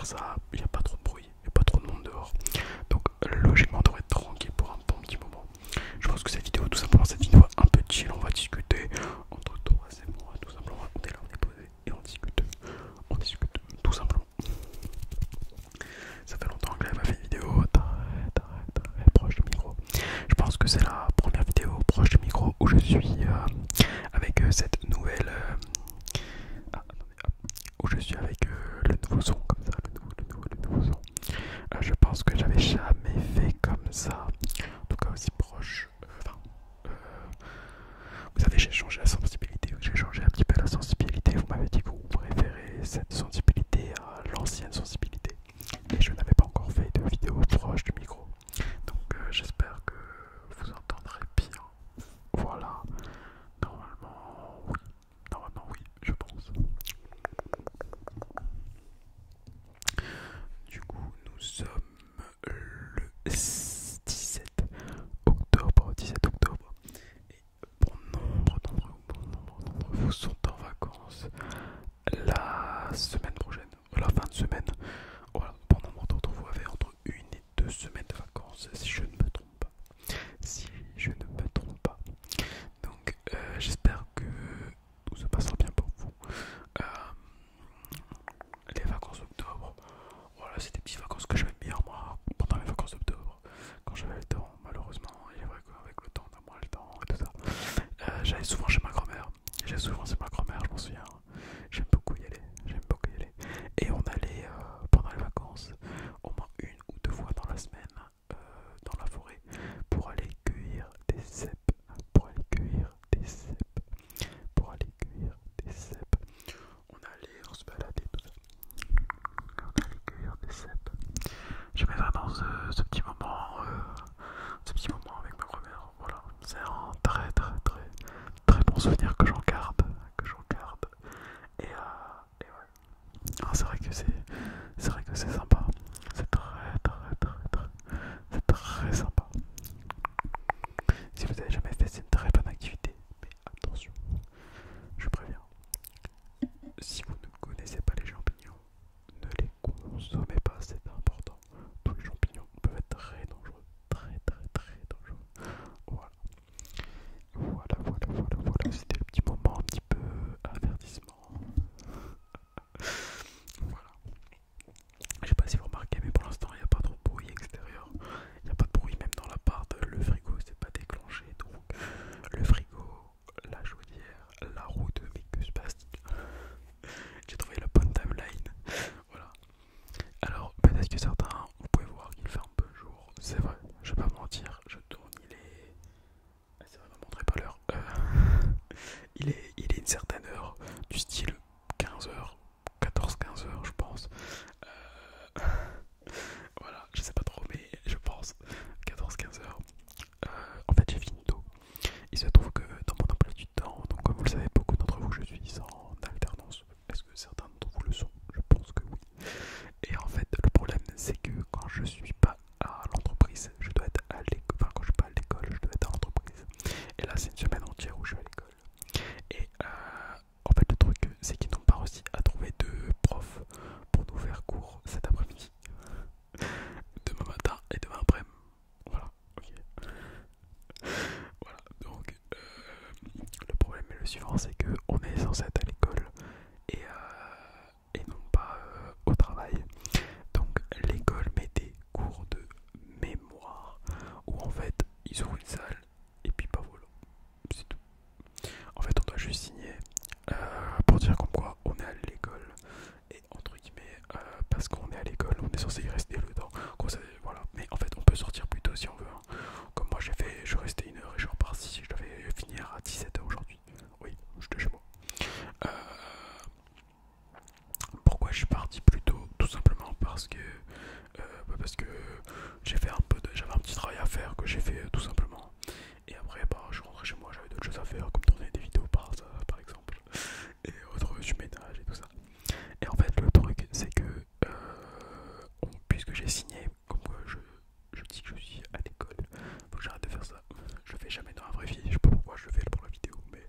ça, il n'y a pas trop de bruit, il n'y a pas trop de monde dehors. Donc logiquement on devrait être tranquille pour un bon petit moment. Je pense que cette vidéo, tout simplement cette vidéo un peu chill, on va discuter entre toi et moi, tout simplement. On est là, on est posé et on discute tout simplement. Ça fait longtemps que j'avais pas fait une vidéo très proche du micro. Je pense que c'est la première vidéo proche du micro où je suis avec cette nouvelle attendez, où je suis avec le nouveau son comme ça, le nouveau son. Je pense que j'avais jamais fait comme ça, en tout cas aussi proche. Vous savez, j'ai changé la sensibilité, j'ai changé un petit peu la sensibilité. Vous m'avez dit que vous préférez cette sensibilité à l'ancienne sensibilité. Et je n'avais pas encore fait de vidéo proche du micro. Donc j'espère que vous entendrez bien. Voilà. Normalement oui, je pense. Du coup, nous sommes le 17 octobre. 17 octobre. Et bon nombre d'entre vous sont en vacances la semaine prochaine, la fin de semaine. Voilà, bon nombre d'entre vous avez entre 1 et 2 semaines de vacances, si je ne me trompe pas. Si je ne me trompe pas. Donc j'espère que tout se passera bien pour vous. Euh, les vacances d'octobre, voilà, c'est des petites vacances que j'aime bien moi pendant les vacances d'octobre. Quand j'avais le temps, malheureusement, il est vrai qu'avec le temps, on a moins le temps et tout ça. J'allais souvent chez ma grand-mère. J'allais souvent chez ma grand-mère, je m'en souviens. J'aime beaucoup y aller. J'aime beaucoup y aller. Et on allait pendant les vacances, au moins 1 ou 2 fois dans la semaine, dans la forêt, pour aller cueillir des cèpes. Pour aller cueillir des cèpes. Pour aller cueillir des cèpes. On se baladait, tout ça. On allait cueillir des cèpes. J'aimais vraiment ce petit moment avec ma grand-mère. Voilà, c'est un très bon souvenir que j'en garde. Et ouais. Ah, c'est vrai que c'est sympa. C'est très sympa. Si vous avez jamais fait, c'est une très bonne activité. Mais attention, je préviens. Si vous ne connaissez pas les champignons, ne les consommez pas, c'est important. Tous les champignons peuvent être très dangereux. Très dangereux. Voilà. Voilà. C'était le petit moment un petit peu avertissement. Voilà. Je sais pas si vous remarquez, mais pour l'instant, il n'y a pas trop de bruit extérieur. Il n'y a pas de bruit même dans l'appart. Le frigo s'est pas déclenché. Donc, le frigo, la chaudière, la roue de mais que se passe-t-il? J'ai trouvé la bonne timeline. Voilà. Alors, peut-être que certains, vous pouvez voir qu'il fait un peu jour. C'est vrai, je vais pas mentir. Je tourne, il est. Ah, c'est vrai, ne montrer pas l'heure. Il est une certaine heure, du style 15h, 14-15h, je pense. Euh, voilà, je sais pas trop, mais je pense 14-15h. En fait, j'ai fini tôt. Il se trouve que dans mon emploi du temps, donc comme vous le savez, beaucoup d'entre vous, je suis en alternance. Est-ce que certains d'entre vous le sont? Je pense que oui. Et en fait, le problème, c'est que quand je suis pas à l'entreprise, je dois être à l'école. Enfin, quand je suis pas à l'école, je dois être à l'entreprise. Et là, c'est une semaine entière où je suis à l'école. Et en fait, le truc, c'est qu'ils n'ont pas réussi à trouver de profs pour nous faire cours cet après-midi, demain matin et demain après-midi. Voilà, ok. Voilà, donc le problème est le suivant, c'est que on est censé être à l'école et non pas au travail. Donc l'école met des cours de mémoire où en fait ils ouvrent une salle et puis pas voilà, c'est tout. En fait on doit juste signer pour dire comme quoi on est à l'école et entre guillemets parce qu'on est à l'école on est censé y rester le temps. Voilà. Mais en fait on peut sortir plus tôt si on veut. Hein. Comme moi je suis resté 1 heure et je suis reparti. Je devais finir à 17h aujourd'hui. Oui, j'étais chez moi. Euh, Pourquoi je suis parti plus tôt? Tout simplement parce que j'avais un petit travail à faire que j'ai fait tout simplement. Et après je suis rentré chez moi, j'avais d'autres choses à faire comme tourner des vidéos par exemple et autre du ménage et tout ça. Et en fait le truc c'est que puisque j'ai signé comme quoi je dis que je suis à l'école, faut que j'arrête de faire ça. Je le fais jamais dans la vraie vie, je sais pas pourquoi je le fais pour la vidéo, mais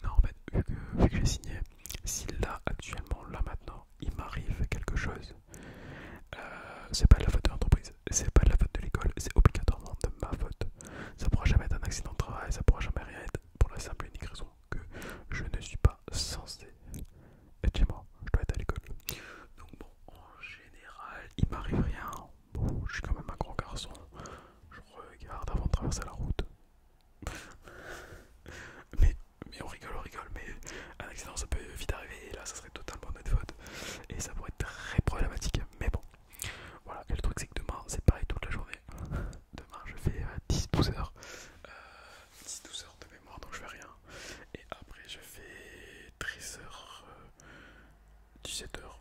non en fait vu que j'ai signé, si là actuellement là maintenant il m'arrive quelque chose c'est pas de la faute de l'entreprise, c'est pas de la faute de l'école, c'est obligatoirement de ma faute. Ça pourra jamais être un accident de travail, ça pourra jamais rien être pour la simple et unique raison que je ne suis pas censé être chez moi, je dois être à l'école. Donc bon, en général, il m'arrive rien. Bon, je suis quand même un grand garçon, je regarde avant de traverser la route. Mais, on rigole, mais un accident ça peut vite arriver et là ça serait totalement notre faute. Et ça pourrait être très problématique, mais bon. Voilà, et le truc c'est que demain c'est pareil toute la journée. Demain je fais 10-12 heures. 10-12 heures de mémoire donc je fais rien. Et après je fais 13 heures, 17 heures.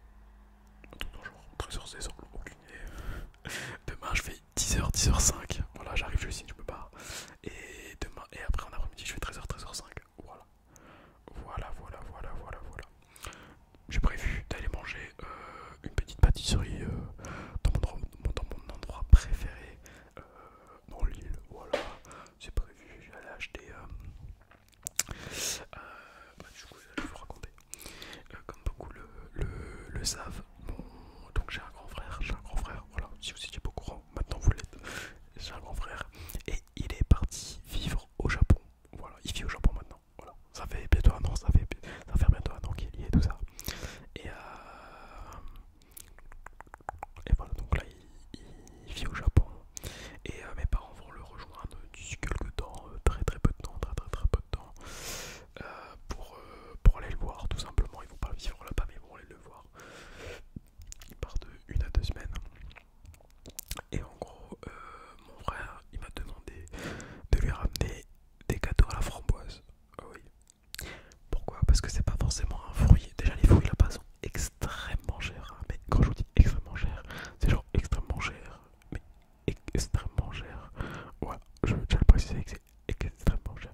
Un truc dans le genre, 13 heures, 16 heures, aucune idée. Demain je fais 10h, 10h05. Voilà, j'arrive, je signe, je me barre. Et demain, et après en après-midi je fais 13h, 13h05. Voilà. Voilà. J'ai prévu d'aller manger une petite pâtisserie dans mon endroit préféré dans l'île. Voilà, c'est prévu. Je vais aller acheter. Du coup, je vais vous raconter. Comme beaucoup le savent, donc j'ai un grand frère. Voilà, si vous étiez pas au courant, maintenant vous l'êtes. J'ai un grand frère et il est parti vivre au Japon. Voilà, il vit au Japon maintenant. Voilà, ça fait bientôt un an, ça fait bientôt un an qu'il y est, tout ça. Et voilà, donc là il vit au Japon et mes parents vont le rejoindre d'ici quelques temps, très peu de temps, très peu de temps, pour aller le voir tout simplement. Ils vont pas vivre là-bas mais ils vont aller le voir. Ils partent de 1 à 2 semaines. Et en gros, mon frère il m'a demandé de lui ramener des gâteaux à la framboise. Oui. Pourquoi? Parce que c'est pas forcément un fruit. Déjà les fruits là-bas sont extrêmement chers. Mais quand je vous dis extrêmement cher, c'est genre extrêmement cher. Mais extrêmement cher. Voilà, je veux déjà le préciser que c'est extrêmement cher.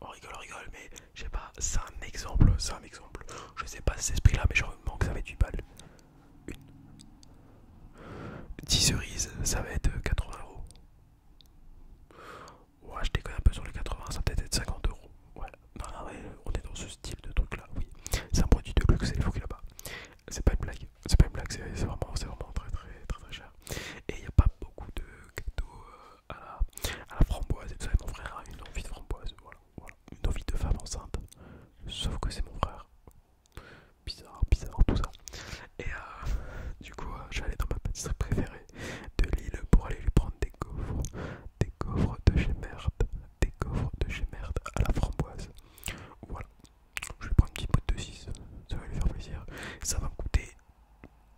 On rigole, mais je sais pas, c'est un exemple. Je sais pas si c'est ce prix là, mais je me que ça va être 8 balles. 10 cerises, ça va être 80 euros. Ouais, je déconne un peu sur les 80, ça va peut-être être 50 euros. Voilà, non, ouais, on est dans ce style de truc là, oui. C'est un produit de luxe, c'est les fruits là-bas. C'est pas une blague, c'est vraiment très cher. Et il n'y a pas beaucoup de gâteaux à la framboise et tout ça. Et mon frère a une envie de framboise, voilà. Une envie de femme enceinte. Sauf que c'est mon frère. Bizarre, tout ça. Et du coup, je vais aller dans ma pâtisserie préférée de l'île pour aller lui prendre des gaufres de chez Merde à la framboise. Voilà, je vais prendre une petite boîte de 6, ça va lui faire plaisir. Ça va me coûter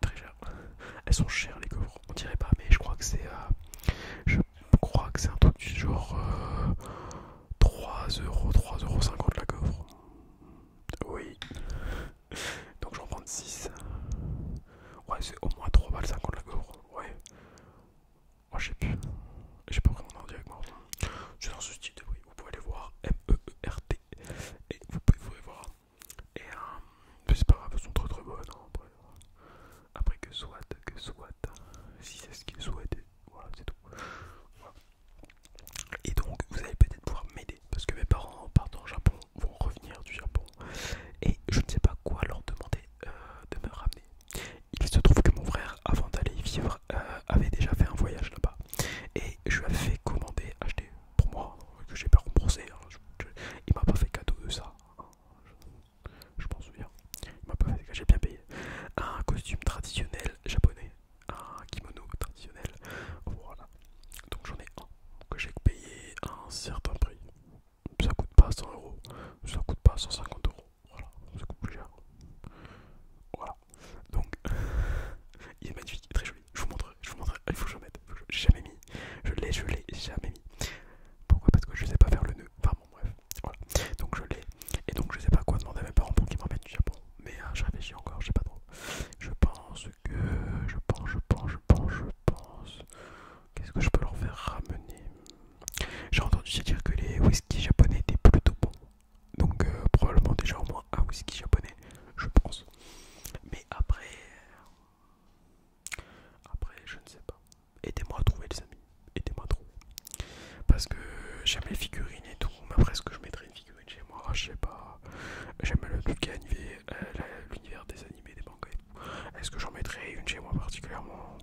très cher. Elles sont chères les gaufres, on dirait pas, mais je crois que c'est un truc du genre 3 € la gaufre. Oui. Donc j'en prends 6. Ouais, c'est au moins 3,50 la gaufre. Ouais. Moi je sais plus. J'ai pas pris mon ordi avec moi. Je suis dans ce style de bruit. Vous pouvez aller voir MEERT. Et vous pouvez voir. Et c'est pas grave, elles sont très bonnes. Hein, après que soit. Si c'est ce qu'ils souhaitent. Voilà, c'est tout. Voilà. Et donc vous allez peut-être pouvoir m'aider. Parce que mes parents partant au Japon vont revenir du Japon. Et je ne sais pas quoi leur demander de me ramener. Il se trouve que mon frère, avant d'aller y vivre, avait déjà fait un voyage là-bas. Et je lui avais fait acheter pour moi, que j'ai pas remboursé. Hein. Il m'a pas fait cadeau de ça. Hein. Je m'en souviens. Il m'a pas fait que j'ai bien payé. Un costume traditionnel japonais. Un kimono traditionnel. Voilà. Donc j'en ai un que j'ai payé un certain prix. Ça coûte pas 100 euros. Ça coûte pas 150 euros. Voilà. Ça coûte plus cher. Voilà. Donc, il est magnifique, très joli. Je vous montrerai. Il faut que je le mette. J'ai jamais mis. Je l'ai jamais mis. Pourquoi? Parce que je sais pas faire le nœud. Enfin bon, bref. Voilà. Donc je l'ai. Et donc je sais pas quoi demander à mes parents pour qu'ils m'emmènent du Japon. Mais je réfléchis encore, je sais pas trop. Je pense. Qu'est-ce que je peux leur faire ramener? J'ai entendu dire que les whisky japonais étaient plutôt bons. Donc probablement déjà au moins un whisky japonais, je pense. Mais après, je ne sais pas. Aidez-moi à trouver les amis. Aidez-moi à trouver. Parce que j'aime les figurines et tout. Mais après, est-ce que je mettrais une figurine chez moi? Je sais pas. J'aime tout ce qui est l'univers des animés, des mangas et tout. Est-ce que j'en mettrais une chez moi particulièrement?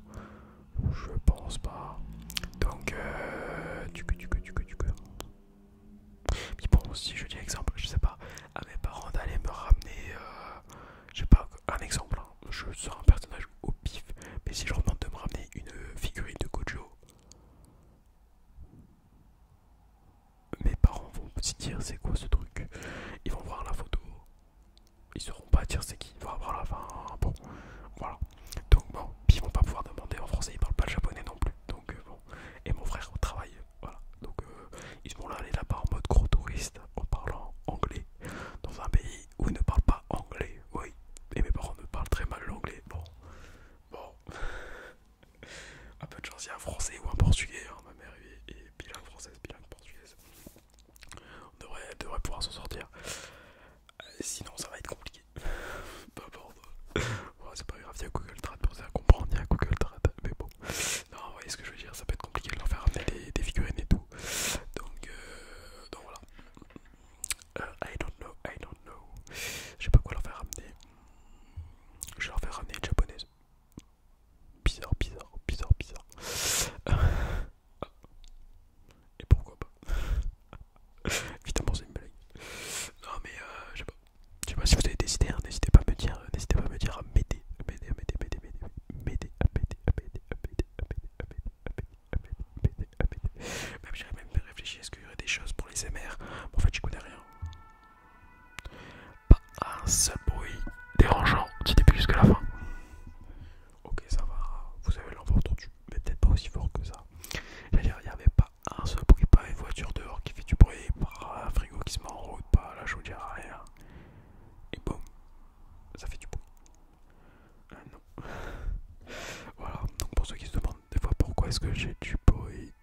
parce que j'ai du bruit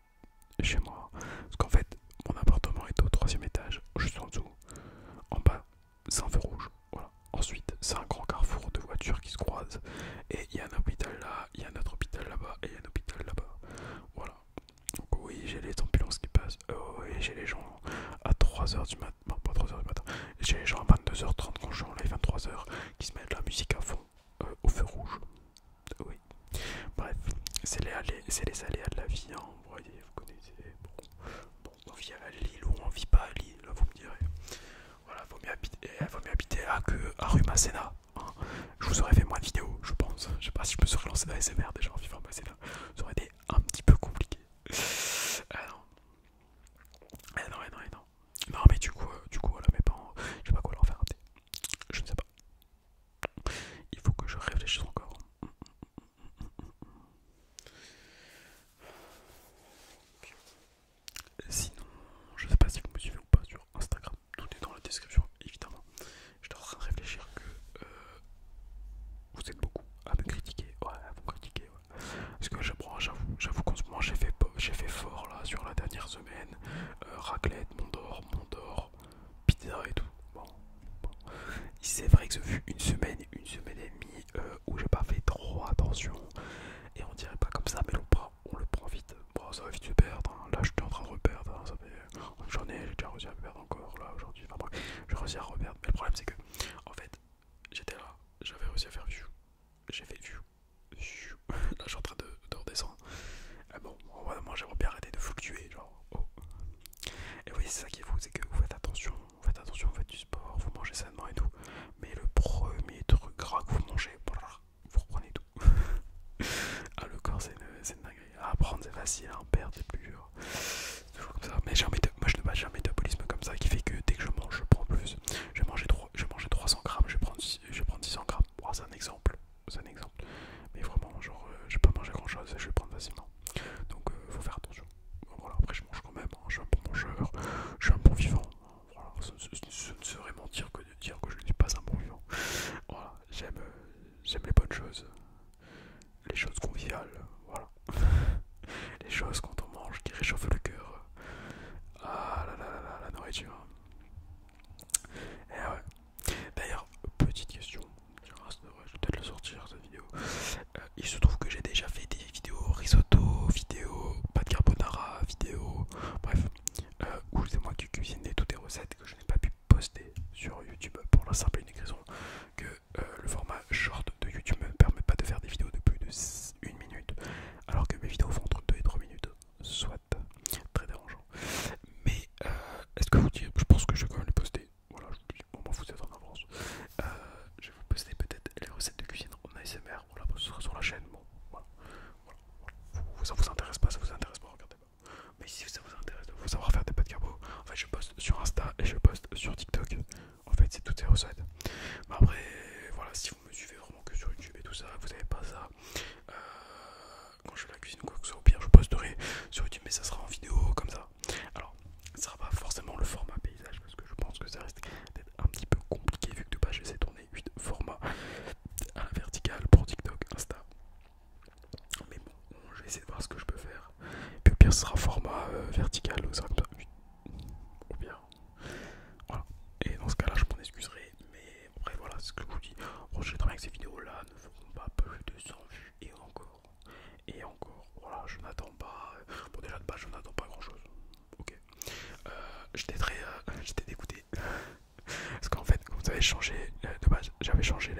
chez moi. Parce qu'en fait, mon appartement est au 3e étage, juste en dessous. En bas, c'est un feu rouge. Voilà. Ensuite, c'est un grand carrefour de voitures qui se croisent. Et il y a un hôpital là, il y a un autre hôpital là-bas, et il y a un hôpital là-bas. Voilà. Donc oui, j'ai les ambulances qui passent. Oui, j'ai les gens à 3h du matin. Non, pas 3h du matin. J'ai les gens à 22h30 quand je suis en live 23h qui se mettent la musique à fond au feu rouge. Oui. Bref, c'est les aléas de la vie, hein. Vous voyez, vous connaissez. Bon, on vit à Lille ou on vit pas à Lille, vous me direz. Voilà, vaut mieux habiter là que à rue Masséna. Hein. Je vous aurais fait moins de vidéos, je pense. Je sais pas si je me serais lancé dans la SMR déjà en vivant à Masséna. Ça aurait été un petit peu compliqué. Ah non. Ah non, ah non, ah non. Non, mais du coup, voilà, mes parents, je sais pas quoi leur faire rater. Je ne sais pas. Il faut que je réfléchisse encore. Sinon, je sais pas si vous me suivez ou pas sur Instagram. Tout est dans la description, évidemment. J'étais en train de réfléchir que vous êtes beaucoup à me critiquer. Ouais, à vous critiquer. Ouais. Parce que j'avoue qu'en ce moment j'ai fait fort là sur la dernière semaine. Raclette, Mondor, pizza et tout. Bon. C'est vrai que ce fut une semaine et demie où j'ai pas fait trop attention. Et on dirait pas comme ça, mais on le prend vite. Bon, ça va vite se perdre. Hein. Là, je suis en train de reperdre. Hein. Ça fait j'ai déjà réussi à perdre encore là aujourd'hui. Enfin bref, j'ai réussi à reperdre. Mais le problème, c'est que, en fait, j'étais là, j'avais réussi à faire view. J'ai fait view. Là, je suis en train de redescendre. Bon, moi, j'aimerais bien arrêter de fluctuer. Genre, oh. Et oui, c'est ça qui est fou, c'est que vous faites attention, vous faites du sport, vous mangez sainement et tout. Mais le premier truc gras que vous mangez, vous reprenez tout. Ah, le corps, c'est une dinguerie. À apprendre, c'est facile, à en perdre, c'est plus dur. C'est toujours comme ça. Mais moi, je ne bats un métabolisme comme ça qui fait que dès que je mange, je prends plus. Je vais manger 300 grammes, je vais prendre 600 grammes. Bon, c'est un exemple. Mais vraiment, genre, je vais pas manger grand chose et je vais prendre facilement. Donc, faut faire attention. Voilà, après, je mange quand même. Hein. Je suis un bon mangeur, je suis un bon vivant. Voilà, ce ne serait mentir que de dire que je ne suis pas un bon vivant. Voilà, j'aime les bonnes choses, les choses conviviales, voilà. Les choses quand on mange qui réchauffent le cœur. Ah là là là là, la nourriture. Et ouais. D'ailleurs, petite question. Je vais peut-être le sortir cette vidéo. Il se trouve que j'ai déjà fait des vidéos risotto, vidéos pâte carbonara, vidéos. Bref. Où c'est moi qui cuisine toutes les recettes que je n'ai pas pu poster sur YouTube pour la simple et unique raison que le format short de YouTube ne me permet pas de faire des vidéos de plus de 1 minute alors que mes vidéos font entre 2 et 3 minutes, soit très dérangeant. Mais est-ce que vous dites, je pense que je vais quand même les poster. Voilà, je vous dis, au moins vous êtes en avance. Je vais vous poster peut-être les recettes de cuisine en ASMR. Voilà, ce sera sur la chaîne. Bon, voilà. Ça vous intéresse pas, regardez pas. Mais si ça vous intéresse de vous savoir faire des pâtes carbo, en fait je poste sur Insta et je poste sur TikTok. En fait c'est toutes ces recettes. Mais après voilà, si vous me suivez vraiment que sur YouTube et tout ça, vous n'avez pas ça. Quand je fais la cuisine ou quoi que ce soit, au pire je posterai sur YouTube, mais ça sera en vidéo comme ça. Alors ça sera pas forcément le format paysage parce que je pense que ça risque d'être un petit peu compliqué vu que de base j'essaie de tourner 8 formats à la verticale pour TikTok, Insta. Mais bon, je vais essayer de voir ce que je peux faire. Puis au pire, ce sera format vertical, ça sera comme ça. Au pire. Voilà. Et dans ce cas-là, je m'en excuserai. Mais après, voilà, c'est ce que je vous dis. Bon, je sais très bien que ces vidéos-là ne feront pas plus de 100 vues. Et encore. Voilà, je n'attends pas. Bon, déjà de base, je n'attends pas grand-chose. Ok. J'étais dégoûté. Parce qu'en fait, quand vous avez changé, de base, j'avais changé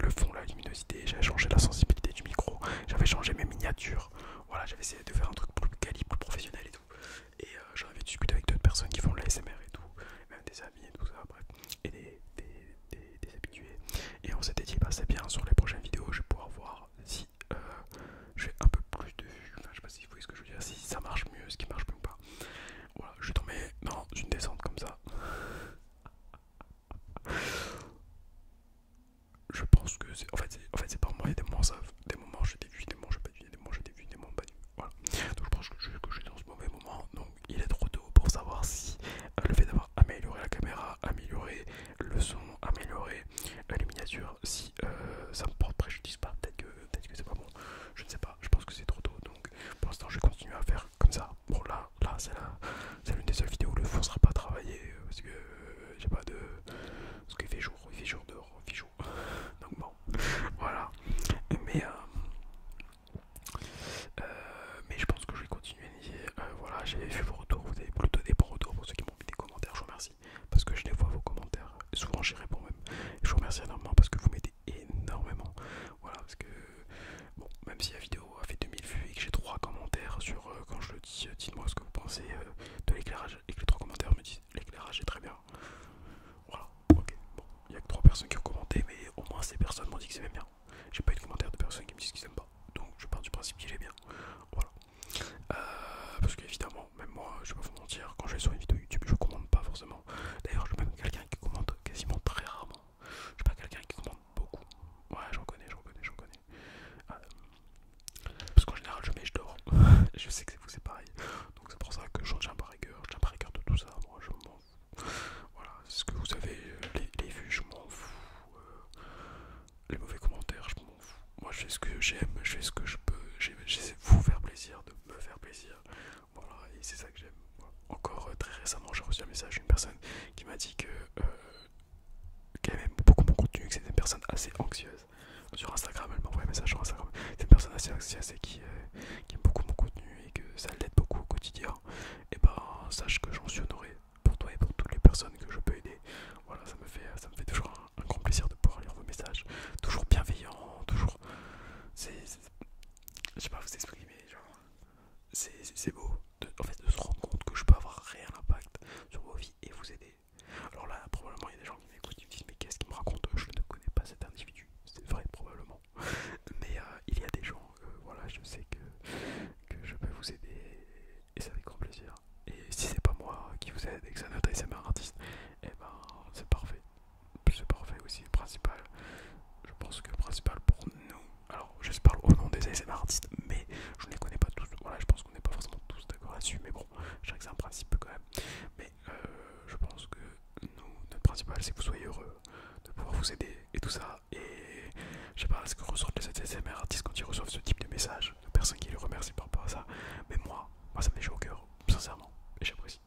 le fond, la luminosité, j'avais changé la sensibilité du micro, j'avais changé mes miniatures. Voilà, j'avais essayé de faire un truc plus quali, plus professionnel et tout. Et j'en avais discuté avec d'autres personnes qui font de l'ASMR et tout, même des amis et tout ça, bref, et des habitués. Et on s'était dit, bah c'est bien, sur les prochaines vidéos, je vais pouvoir voir si je fais un peu plus de vues. Enfin, je sais pas si vous voyez ce que je veux dire, si ça marche mieux, ce qui marche mieux ou pas. Voilà, je suis tombé dans une descente comme ça. Je pense que c'est. En fait c'est pas moi, il y a des moments ça. Des moments j'ai des vues, des moments j'ai pas de vues, des moments j'ai des vues, des moments pas de vues. Voilà. Donc je pense que je suis dans ce mauvais moment. Donc il est trop tôt pour savoir si le fait d'avoir amélioré la caméra, amélioré le son, amélioré les miniatures, si ça me porte préjudice pas. Peut-être que c'est pas bon. Je ne sais pas. Je pense que c'est qu'ils aimaient bien. J'ai pas eu de commentaires de personnes qui me disent qu'ils aiment pas. Donc je pars du principe qu'il est bien. Voilà. Parce qu'évidemment, même moi, je vais pas vous mentir, quand je vais sur une vidéo YouTube, je commande pas forcément. D'ailleurs, je suis même quelqu'un qui commente quasiment très rarement. Je suis pas quelqu'un qui commente beaucoup. Ouais, j'en connais. Parce qu'en général, je mets et je dors. Je sais que vous c'est pareil. Donc c'est pour ça que j'en tiens par rigueur. Je tiens par rigueur de tout ça. Moi, je m'en fous. Voilà, c'est ce que vous avez, les vues, je m'en fous. Les mauvais commentaires, je m'en fous. Moi, je fais ce que j'aime, je fais ce que je peux. J'essaie de vous faire plaisir, de me faire plaisir. Voilà, et c'est ça que j'aime. Voilà. Encore très récemment, j'ai reçu un message d'une personne qui m'a dit que qu'elle aime beaucoup mon contenu, que c'était une personne assez anxieuse. Sur Instagram, elle m'a envoyé un message sur Instagram. C'est une personne assez anxieuse et qui aime beaucoup mon contenu et que ça l'aide beaucoup au quotidien. Et ben, sache que j'en suis honoré pour toi et pour toutes les personnes que je peux aider. Voilà, ça me fait toujours un grand plaisir de pouvoir lire vos messages. Toujours bienveillant, toujours. Je sais pas vous exprimer, genre. C'est beau en fait, de se rendre compte que je peux avoir un réel impact sur vos vies et vous aider. Alors là, probablement, il y a des gens qui m'écoutent et me disent mais qu'est-ce qu'il me raconte? Je ne connais pas cet individu. C'est vrai, probablement. Mais il y a des gens, voilà, je sais que je peux vous aider et c'est avec grand plaisir. Et si c'est pas moi qui vous aide et que c'est notre ASMR artiste, et ben c'est parfait. C'est parfait aussi, le principal. Je pense que le principal pour nous, alors je parle au nom des ASMR artistes, mais je ne les connais pas tous. Voilà, je pense qu'on n'est pas forcément tous d'accord là-dessus, mais bon, je sais que c'est un principe quand même. Mais je pense que nous, notre principal, c'est que vous soyez heureux de pouvoir vous aider et tout ça. Et je sais pas ce que ressortent les ASMR artistes quand ils reçoivent ce type de message, de personnes qui les remercient par rapport à ça. Mais moi ça me met chaud au cœur, sincèrement, et j'apprécie.